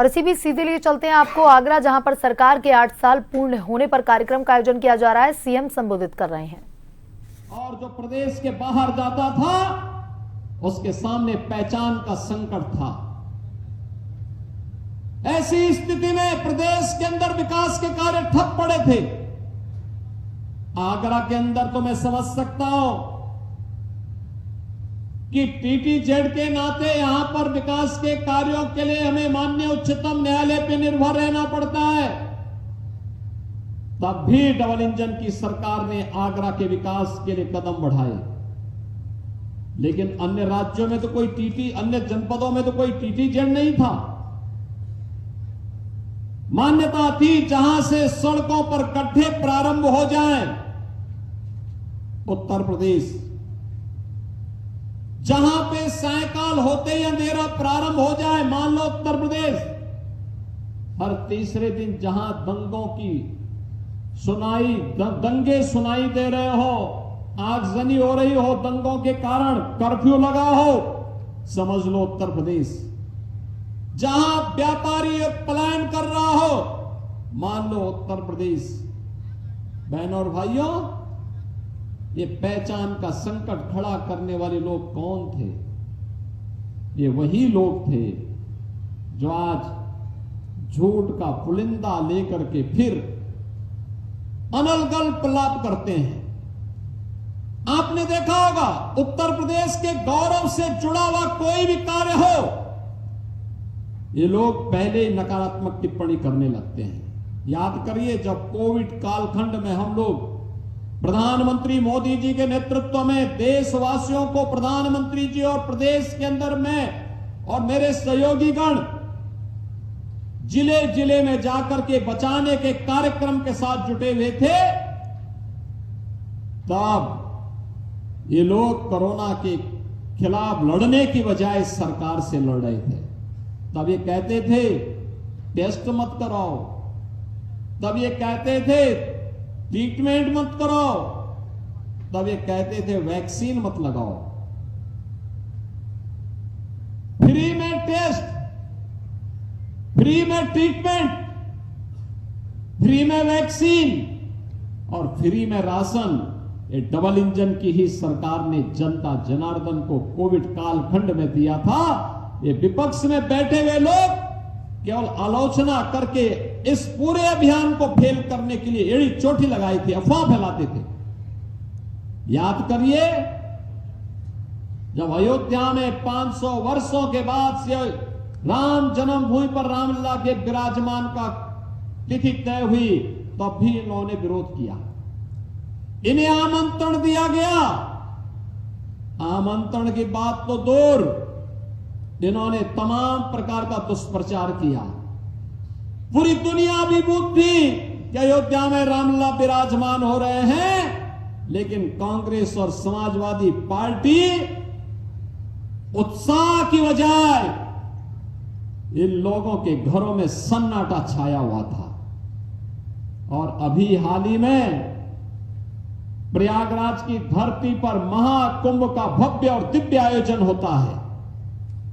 और इसी बीच सीधे लिए चलते हैं आपको आगरा, जहां पर सरकार के 8 साल पूर्ण होने पर कार्यक्रम का आयोजन किया जा रहा है। सीएम संबोधित कर रहे हैं। और जो प्रदेश के बाहर जाता था उसके सामने पहचान का संकट था। ऐसी स्थिति में प्रदेश के अंदर विकास के कार्य ठप पड़े थे। आगरा के अंदर तो मैं समझ सकता हूं कि टीटीजेड के नाते यहां पर विकास के कार्यों के लिए हमें माननीय उच्चतम न्यायालय पर निर्भर रहना पड़ता है। तब भी डबल इंजन की सरकार ने आगरा के विकास के लिए कदम बढ़ाए, लेकिन अन्य राज्यों में तो कोई अन्य जनपदों में तो कोई टीटीजेड नहीं था। मान्यता थी जहां से सड़कों पर गड्ढे प्रारंभ हो जाएं, उत्तर प्रदेश, जहां पे सायकाल होते ही अंधेरा प्रारंभ हो जाए, मान लो उत्तर प्रदेश, हर तीसरे दिन जहां दंगों की दंगे सुनाई दे रहे हो, आगजनी हो रही हो, दंगों के कारण कर्फ्यू लगा हो, समझ लो उत्तर प्रदेश। जहां व्यापारी पलायन कर रहा हो, मान लो उत्तर प्रदेश। बहनों और भाइयों, ये पहचान का संकट खड़ा करने वाले लोग कौन थे? ये वही लोग थे जो आज झूठ का पुलिंदा लेकर के फिर अनलगल प्रलाप करते हैं। आपने देखा होगा, उत्तर प्रदेश के गौरव से जुड़ा हुआ कोई भी कार्य हो, ये लोग पहले ही नकारात्मक टिप्पणी करने लगते हैं। याद करिए, जब कोविड कालखंड में हम लोग प्रधानमंत्री मोदी जी के नेतृत्व में देशवासियों को, प्रधानमंत्री जी और प्रदेश के अंदर में और मेरे सहयोगीगण जिले जिले में जाकर के बचाने के कार्यक्रम के साथ जुटे हुए थे, तब ये लोग कोरोना के खिलाफ लड़ने की बजाय सरकार से लड़ रहे थे। तब ये कहते थे टेस्ट मत कराओ, तब ये कहते थे ट्रीटमेंट मत कराओ, तब ये कहते थे वैक्सीन मत लगाओ। फ्री में टेस्ट, फ्री में ट्रीटमेंट, फ्री में वैक्सीन और फ्री में राशन, ये डबल इंजन की ही सरकार ने जनता जनार्दन को कोविड कालखंड में दिया था। ये विपक्ष में बैठे हुए लोग केवल आलोचना करके इस पूरे अभियान को फेल करने के लिए एड़ी चोटी लगाई थी, अफवाह फैलाते थे। याद करिए, जब अयोध्या में 500 वर्षों के बाद से राम जन्मभूमि पर रामलला के विराजमान का तिथि तय हुई, तब भी इन्होंने विरोध किया। इन्हें आमंत्रण दिया गया, आमंत्रण की बात तो दूर, इन्होंने तमाम प्रकार का दुष्प्रचार किया। पूरी दुनिया अभिभूत थी कि अयोध्या में रामलला विराजमान हो रहे हैं, लेकिन कांग्रेस और समाजवादी पार्टी उत्साह की बजाय इन लोगों के घरों में सन्नाटा छाया हुआ था। और अभी हाल ही में प्रयागराज की धरती पर महाकुंभ का भव्य और दिव्य आयोजन होता है।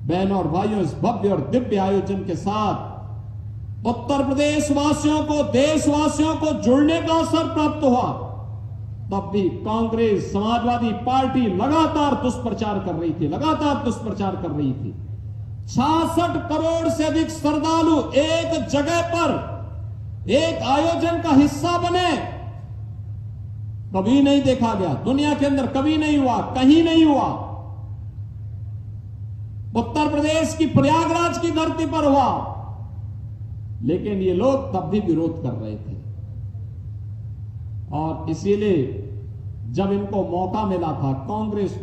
बहनों और भाइयों, इस भव्य और दिव्य आयोजन के साथ उत्तर प्रदेश वासियों को, देशवासियों को जुड़ने का अवसर प्राप्त हुआ। तब भी कांग्रेस, समाजवादी पार्टी लगातार दुष्प्रचार कर रही थी, लगातार दुष्प्रचार कर रही थी। 66 करोड़ से अधिक श्रद्धालु एक जगह पर एक आयोजन का हिस्सा बने, कभी नहीं देखा गया। दुनिया के अंदर कभी नहीं हुआ, कहीं नहीं हुआ। उत्तर प्रदेश की प्रयागराज की धरती पर हुआ, लेकिन ये लोग तब भी विरोध कर रहे थे। और इसीलिए जब इनको मौका मिला था, कांग्रेस